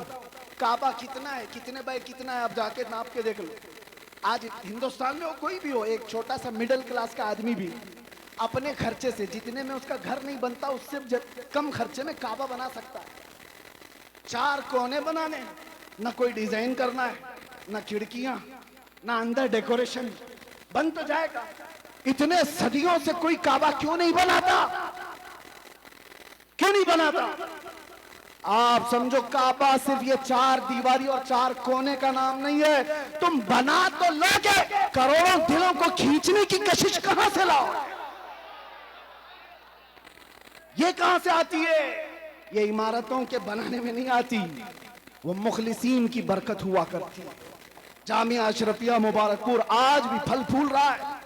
کعبہ کتنا ہے، کتنے بائی کتنا ہے، آپ جا کے ناپ کے دیکھ لو۔ آج ہندوستان میں کوئی بھی ہو، ایک چھوٹا سا مڈل کلاس کا آدمی بھی اپنے خرچے سے، جتنے میں اس کا گھر نہیں بنتا اس سے کم خرچے میں کعبہ بنا سکتا ہے۔ 4 کونے بنانے، نہ کوئی ڈیزائن کرنا ہے، نہ کھڑکیاں، نہ اندر ڈیکوریشن، بن تو جائے گا۔ اتنے صدیوں سے کوئی کعبہ کیوں نہیں بناتا؟ کیوں نہیں بناتا؟ آپ سمجھو کعبہ صرف یہ 4 دیواری اور 4 کونے کا نام نہیں ہے، تم بنا تو لوگے، کروڑوں دلوں کو کھینچنے کی کشش کہاں سے لاؤ؟ یہ کہاں سے آتی ہے؟ یہ عمارتوں کے بنانے میں نہیں آتی، وہ مخلصین کی برکت ہوا کرتی۔ جامعہ اشرفیہ مبارک پور آج بھی پھل پھول رہا ہے،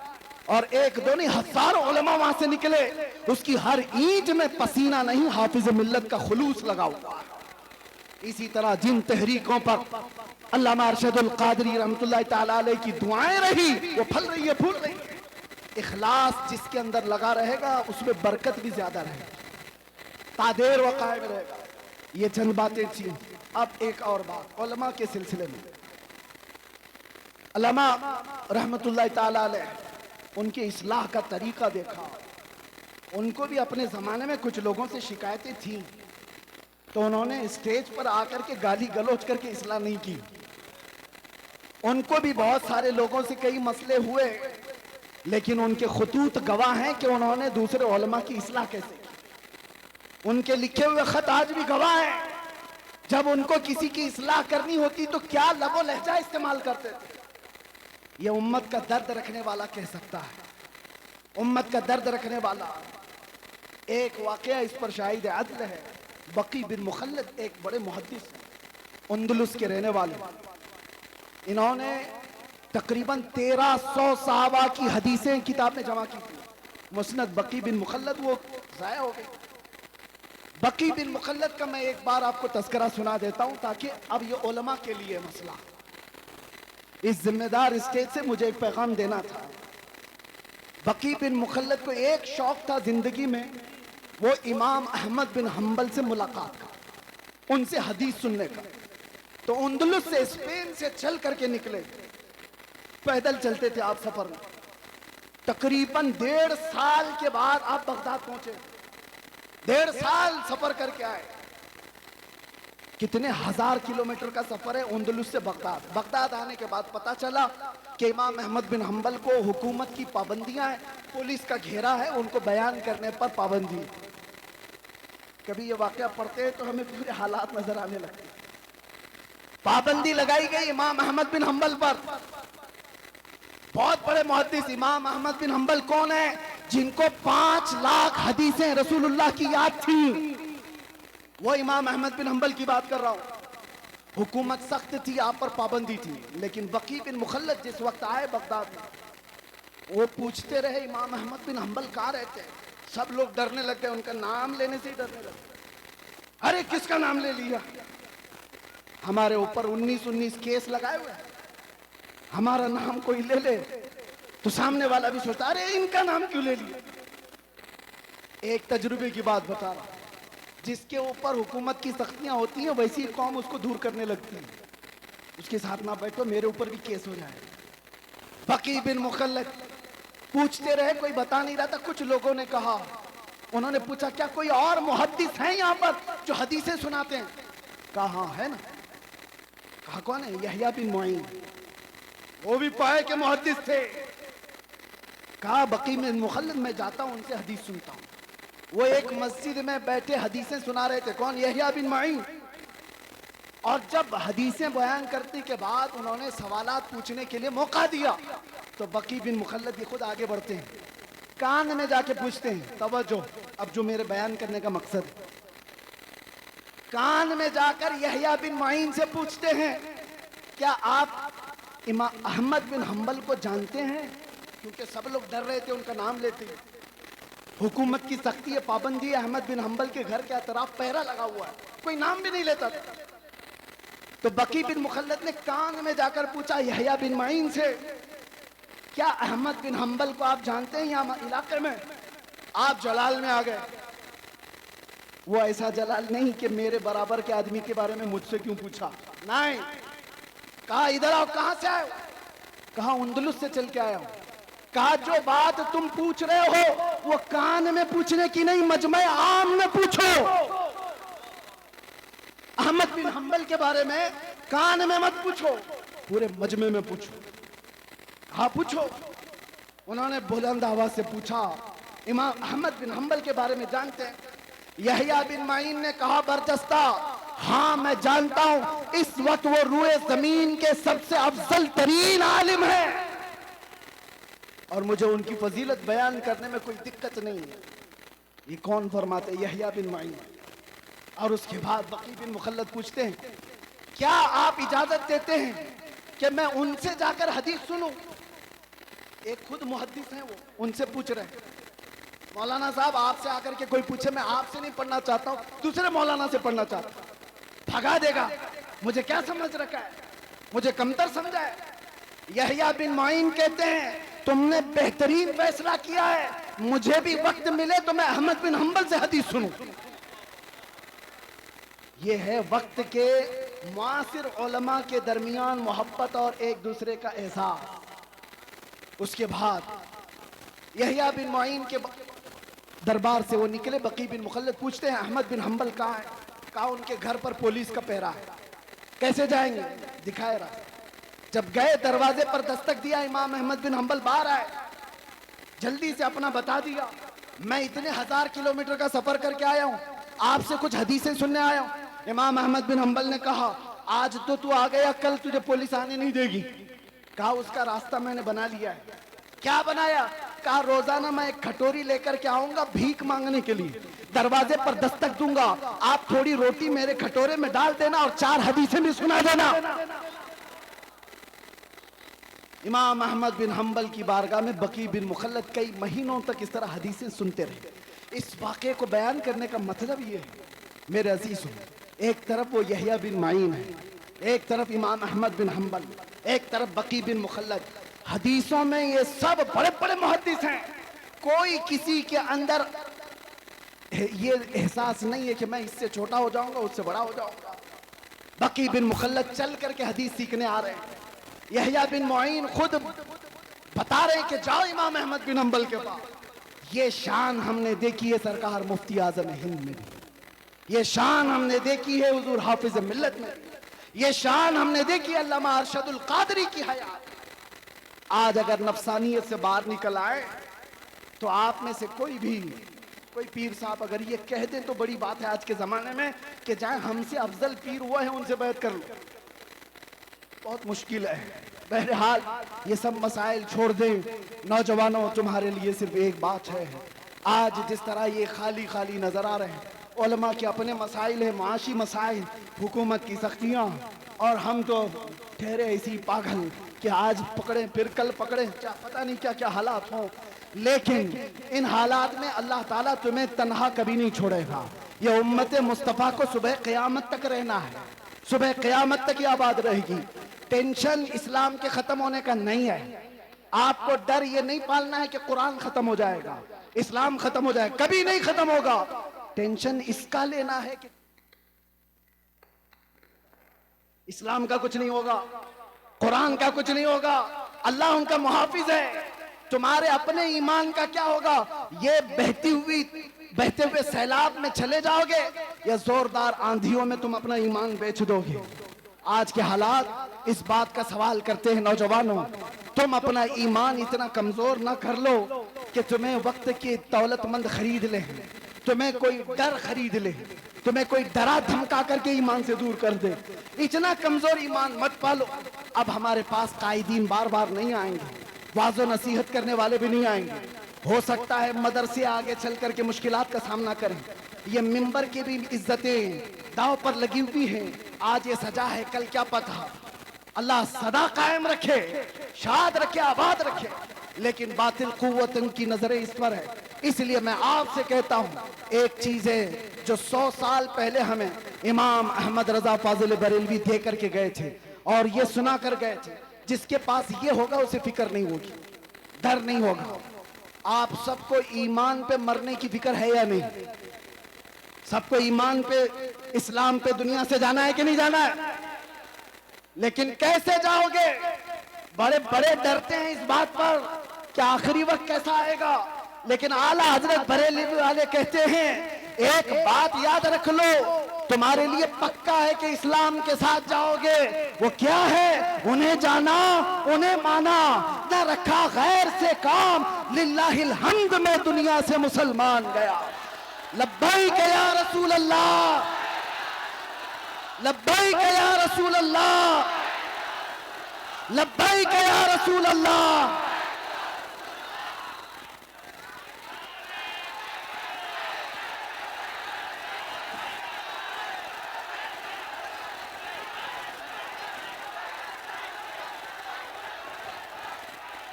اور 1 2 نہیں ہزاروں علماء وہاں سے نکلے، اس کی ہر اینٹ میں پسینہ نہیں، حافظ ملت کا خلوص لگا ہوا ہے۔ اسی طرح جن تحریکوں پر علامہ ارشد القادری رحمۃ اللہ تعالیٰ علیہ کی دعائیں رہی، وہ پھل رہی ہے، پھول رہی ہے۔ اخلاص جس کے اندر لگا رہے گا اس میں برکت بھی زیادہ رہے گی، تادیر و قائم رہے گا۔ یہ چند باتیں تھیں۔ اب ایک اور بات علماء کے سلسلے میں، علماء رحمۃ اللہ تعالیٰ علیہ ان کے اصلاح کا طریقہ دیکھا۔ ان کو بھی اپنے زمانے میں کچھ لوگوں سے شکایتیں تھیں، تو انہوں نے اسٹیج پر آ کر کے گالی گلوچ کر کے اصلاح نہیں کی۔ ان کو بھی بہت سارے لوگوں سے کئی مسئلے ہوئے، لیکن ان کے خطوط گواہ ہیں کہ انہوں نے دوسرے علماء کی اصلاح کیسے کی۔ ان کے لکھے ہوئے خط آج بھی گواہ ہیں، جب ان کو کسی کی اصلاح کرنی ہوتی تو کیا لب و لہجہ استعمال کرتے تھے۔ یہ امت کا درد رکھنے والا کہہ سکتا ہے، امت کا درد رکھنے والا۔ ایک واقعہ اس پر شاہد عدل ہے۔ بقی بن مخلد ایک بڑے محدث اندلس کے رہنے والے، انہوں نے تقریباً 1300 صحابہ کی حدیثیں کتاب میں جمع کی تھی۔ مسند بقی بن مخلد وہ ضائع ہو گئی۔ بقی بن مخلد کا میں ایک بار آپ کو تذکرہ سنا دیتا ہوں تاکہ اب یہ علماء کے لیے مسئلہ، اس ذمہ دار اسٹیج سے مجھے ایک پیغام دینا تھا۔ بقی بن مخلد کو ایک شوق تھا زندگی میں، وہ امام احمد بن حنبل سے ملاقات کا، ان سے حدیث سننے کا۔ تو اندلس سے اسپین سے چل کر کے نکلے، پیدل چلتے تھے آپ سفر میں۔ تقریباً 1.5 سال کے بعد آپ بغداد پہنچے، 1.5 سال سفر کر کے آئے۔ کتنے ہزار کلومیٹر کا سفر ہے اندلس سے بغداد۔ بغداد آنے کے بعد پتا چلا کہ امام احمد بن حنبل کو حکومت کی پابندیاں ہیں، پولیس کا گھیرا ہے، ان کو بیان کرنے پر پابندی۔ کبھی یہ واقعہ پڑھتے ہیں تو ہمیں پورے حالات نظر آنے لگتے ہیں۔ پابندی لگائی گئی امام احمد بن حنبل پر۔ بہت بڑے محدث امام احمد بن حنبل کون ہیں؟ جن کو 5 لاکھ حدیثیں رسول اللہ کی یاد تھیں، وہ امام احمد بن حنبل کی بات کر رہا ہوں۔ حکومت سخت تھی، آپ پر پابندی تھی، لیکن بقی بن مخلد جس وقت آئے بغداد میں، وہ پوچھتے رہے امام احمد بن حنبل کہاں رہتے ہیں۔ سب لوگ ڈرنے لگ گئے، ان کا نام لینے سے ہی ڈرنے لگے۔ ارے کس کا نام لے لیا؟ ہمارے اوپر 19 کیس لگائے ہوئے ہیں، ہمارا نام کوئی لے لے تو سامنے والا بھی سوچتا ارے ان کا نام کیوں لے لیا۔ ایک تجربے کی بات بتا رہا، جس کے اوپر حکومت کی سختیاں ہوتی ہیں ویسی قوم اس کو دور کرنے لگتی ہے۔ اس کے ساتھ نہ بیٹھو، میرے اوپر بھی کیس ہو جائے۔ بقی بن مخلد پوچھتے رہے، کوئی بتا نہیں رہا تھا۔ کچھ لوگوں نے کہا، انہوں نے پوچھا کیا کوئی اور محدث ہیں یہاں پر جو حدیثیں سناتے ہیں؟ کہا ہاں ہے نا۔ کہا کون ہے؟ یحییٰ بن معین، وہ بھی پائے کہ محدث تھے۔ کہا بقی بن مخلد میں جاتا ہوں، ان سے حدیث سنتا ہوں۔ وہ ایک مسجد میں بیٹھے حدیثیں سنا رہے تھے۔ کون؟ یحییٰ بن معین۔ اور جب حدیثیں بیان کرنے کے بعد انہوں نے سوالات پوچھنے کے لیے موقع دیا تو بقی بن مخلد بھی خود آگے بڑھتے ہیں، کان میں جا کے پوچھتے ہیں، توجہ اب جو میرے بیان کرنے کا مقصد ہے، کان میں جا کر یحییٰ بن معین سے پوچھتے ہیں کیا آپ امام احمد بن حنبل کو جانتے ہیں؟ کیونکہ سب لوگ ڈر رہے تھے، ان کا نام لیتے ہیں۔ حکومت کی سختی ہے، پابندی ہے، احمد بن حنبل کے گھر کے اطراف پہرا لگا ہوا ہے، کوئی نام بھی نہیں لیتا تھا۔ تو بقی بن مخلد نے کان میں جا کر پوچھا یحییٰ بن معین سے، کیا احمد بن حنبل کو آپ جانتے ہیں یہاں علاقے میں؟ آپ جلال میں آ گئے۔ وہ ایسا جلال نہیں کہ میرے برابر کے آدمی کے بارے میں مجھ سے کیوں پوچھا، نہیں۔ کہا ادھر آؤ، کہاں سے آئے ہو؟ کہا اندلس سے چل کے آیا ہوں۔ کہا جو بات تم پوچھ رہے ہو وہ کان میں پوچھنے کی نہیں، مجمع عام میں پوچھو۔ احمد بن حنبل کے بارے میں کان میں مت پوچھو، پورے مجمع میں پوچھو۔ ہاں پوچھو۔ انہوں نے بلند آواز سے پوچھا امام احمد بن حنبل کے بارے میں جانتے ہیں؟ یحییٰ بن معین نے کہا برجستہ، ہاں میں جانتا ہوں، اس وقت وہ روئے زمین کے سب سے افضل ترین عالم ہے اور مجھے ان کی فضیلت بیان کرنے میں کوئی دقت نہیں ہے۔ یہ کون فرماتے؟ یحییٰ بن معین۔ اور اس کے بعد بقی بن مخلد پوچھتے ہیں کیا آپ اجازت دیتے ہیں کہ میں ان سے جا کر حدیث سنوں؟ ایک خود محدث ہیں، وہ ان سے پوچھ رہے ہیں مولانا صاحب آپ سے آ کر کے کوئی پوچھے، میں آپ سے نہیں پڑھنا چاہتا ہوں، دوسرے مولانا سے پڑھنا چاہتا ہوں، بھگا دے گا، مجھے کیا سمجھ رکھا ہے؟ مجھے کمتر سمجھا ہے؟ یحییٰ بن معین کہتے ہیں تم نے بہترین فیصلہ کیا ہے، مجھے بھی وقت ملے تو میں احمد بن حنبل سے حدیث سنوں۔ یہ ہے وقت کے معاصر علماء کے درمیان محبت اور ایک دوسرے کا احساس۔ اس کے بعد یحییٰ بن معین کے دربار سے وہ نکلے، بقی بن مخلد پوچھتے ہیں احمد بن حنبل کہاں ہے؟ کہا ان کے گھر پر پولیس کا پہرا ہے۔ کیسے جائیں گے؟ دکھائے رہا۔ جب گئے دروازے پر دستک دیا، امام احمد بن حنبل باہر آئے، جلدی سے اپنا بتا دیا، میں اتنے 1000 کلومیٹر کا سفر کر کے آیا ہوں، آپ سے کچھ حدیثیں سننے آیا ہوں۔ امام احمد بن حنبل نے کہا آج تو آ گیا، کل تجھے پولیس آنے نہیں دے گی۔ کہا اس کا راستہ میں نے بنا لیا ہے۔ کیا بنایا؟ کہا روزانہ میں ایک کھٹوری لے کر کے آؤں گا بھیک مانگنے کے لیے، دروازے پر دستک دوں گا، آپ تھوڑی روٹی میرے کھٹورے میں ڈال دینا اور 4 حدیثیں بھی سنا دینا۔ امام احمد بن حنبل کی بارگاہ میں بقی بن مخلد کئی مہینوں تک اس طرح حدیثیں سنتے رہے۔ اس واقعے کو بیان کرنے کا مطلب یہ ہے میرے عزیزوں، ایک طرف وہ یحییٰ بن معین ہے، ایک طرف امام احمد بن حنبل، ایک طرف بقی بن مخلد۔ حدیثوں میں یہ سب بڑے بڑے محدث ہیں، کوئی کسی کے اندر یہ احساس نہیں ہے کہ میں اس سے چھوٹا ہو جاؤں گا، اس سے بڑا ہو جاؤں گا۔ بقی بن مخلد چل کر کے حدیث سیکھنے آ رہے ہیں، یحییٰ بن معین خود بتا رہے ہیں کہ جاؤ امام احمد بن حنبل کے پاس۔ یہ شان ہم نے دیکھی ہے سرکار مفتی اعظم ہند میں بھی، یہ شان ہم نے دیکھی ہے حضور حافظ ملت میں بھی، یہ شان ہم نے دیکھی ہے علامہ ارشد القادری کی حیات۔ آج اگر نفسانیت سے باہر نکل آئے تو آپ میں سے کوئی پیر صاحب اگر یہ کہہ دیں تو بڑی بات ہے آج کے زمانے میں کہ جائیں ہم سے افضل پیر ہوا ہے ان سے بیعت کر لو، بہت مشکل ہے۔ بہرحال یہ سب مسائل چھوڑ دیں نوجوانوں، تمہارے لیے صرف ایک بات ہے، آج جس طرح یہ خالی خالی نظر آ رہے ہیں، علماء کے اپنے مسائل ہیں، معاشی مسائل، حکومت کی سختیاں، اور ہم تو ٹھہرے اسی پاگل کہ آج پکڑیں پھر کل پکڑیں، پتہ نہیں کیا کیا حالات ہوں، لیکن ان حالات میں اللہ تعالیٰ تمہیں تنہا کبھی نہیں چھوڑے گا۔ یہ امت مصطفیٰ کو صبح قیامت تک رہنا ہے، صبح قیامت تک یہ آباد رہے گی۔ ٹینشن اسلام کے ختم ہونے کا نہیں ہے، آپ کو ڈر یہ نہیں پالنا ہے کہ قرآن ختم ہو جائے گا، اسلام ختم ہو جائے گا، کبھی نہیں ختم ہوگا۔ ٹینشن اس کا لینا ہے کہ اسلام کا کچھ نہیں ہوگا، قرآن کا کچھ نہیں ہوگا، اللہ ان کا محافظ ہے۔ تمہارے اپنے ایمان کا کیا ہوگا؟ یہ بہتے ہوئے سیلاب میں چلے جاؤ گے یا زوردار آندھیوں میں تم اپنا ایمان بیچ دو گے؟ آج کے حالات اس بات کا سوال کرتے ہیں نوجوانوں، تم اپنا ایمان اتنا کمزور نہ کر لو کہ تمہیں وقت کی دولت مند خرید لے، تمہیں کوئی ڈر خرید لے، تمہیں کوئی ڈرا دھمکا کر کے ایمان سے دور کر دے۔ اتنا کمزور ایمان مت پالو۔ اب ہمارے پاس قائدین بار بار نہیں آئیں گے، واعظ و نصیحت کرنے والے بھی نہیں آئیں گے، ہو سکتا ہے مدرسے آگے چل کر کے مشکلات کا سامنا کریں، یہ ممبر کی بھی عزتیں داؤ پر لگی ہوئی ہیں، آج یہ سجا ہے کل کیا پتہ، اللہ صدا قائم رکھے، شاد رکھے، آباد رکھے، لیکن باطل قوت ان کی نظریں اس پر ہے۔ اس لیے میں آپ سے کہتا ہوں ایک چیز ہے جو 100 سال پہلے ہمیں امام احمد رضا فاضل بریلوی دے کر کے گئے تھے اور یہ سنا کر گئے تھے، جس کے پاس یہ ہوگا اسے فکر نہیں ہوگی، ڈر نہیں ہوگا۔ آپ سب کو ایمان پہ مرنے کی فکر ہے یا نہیں؟ سب کو ایمان پہ، اسلام پہ دنیا سے جانا ہے کہ نہیں جانا ہے؟ لیکن کیسے جاؤ گے؟ بڑے بڑے ڈرتے ہیں اس بات پر کہ آخری وقت کیسا آئے گا، لیکن اعلیٰ حضرت بریلوی والے کہتے ہیں ایک بات یاد رکھ لو، تمہارے لیے پکا ہے کہ اسلام کے ساتھ جاؤ گے، وہ کیا ہے؟ انہیں جانا، انہیں مانا، نہ رکھا غیر سے کام، للہ الحمد میں دنیا سے مسلمان گیا۔ لبیک یا رسول اللہ، لبیک یا رسول اللہ، لبیک یا رسول اللہ۔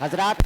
حضرات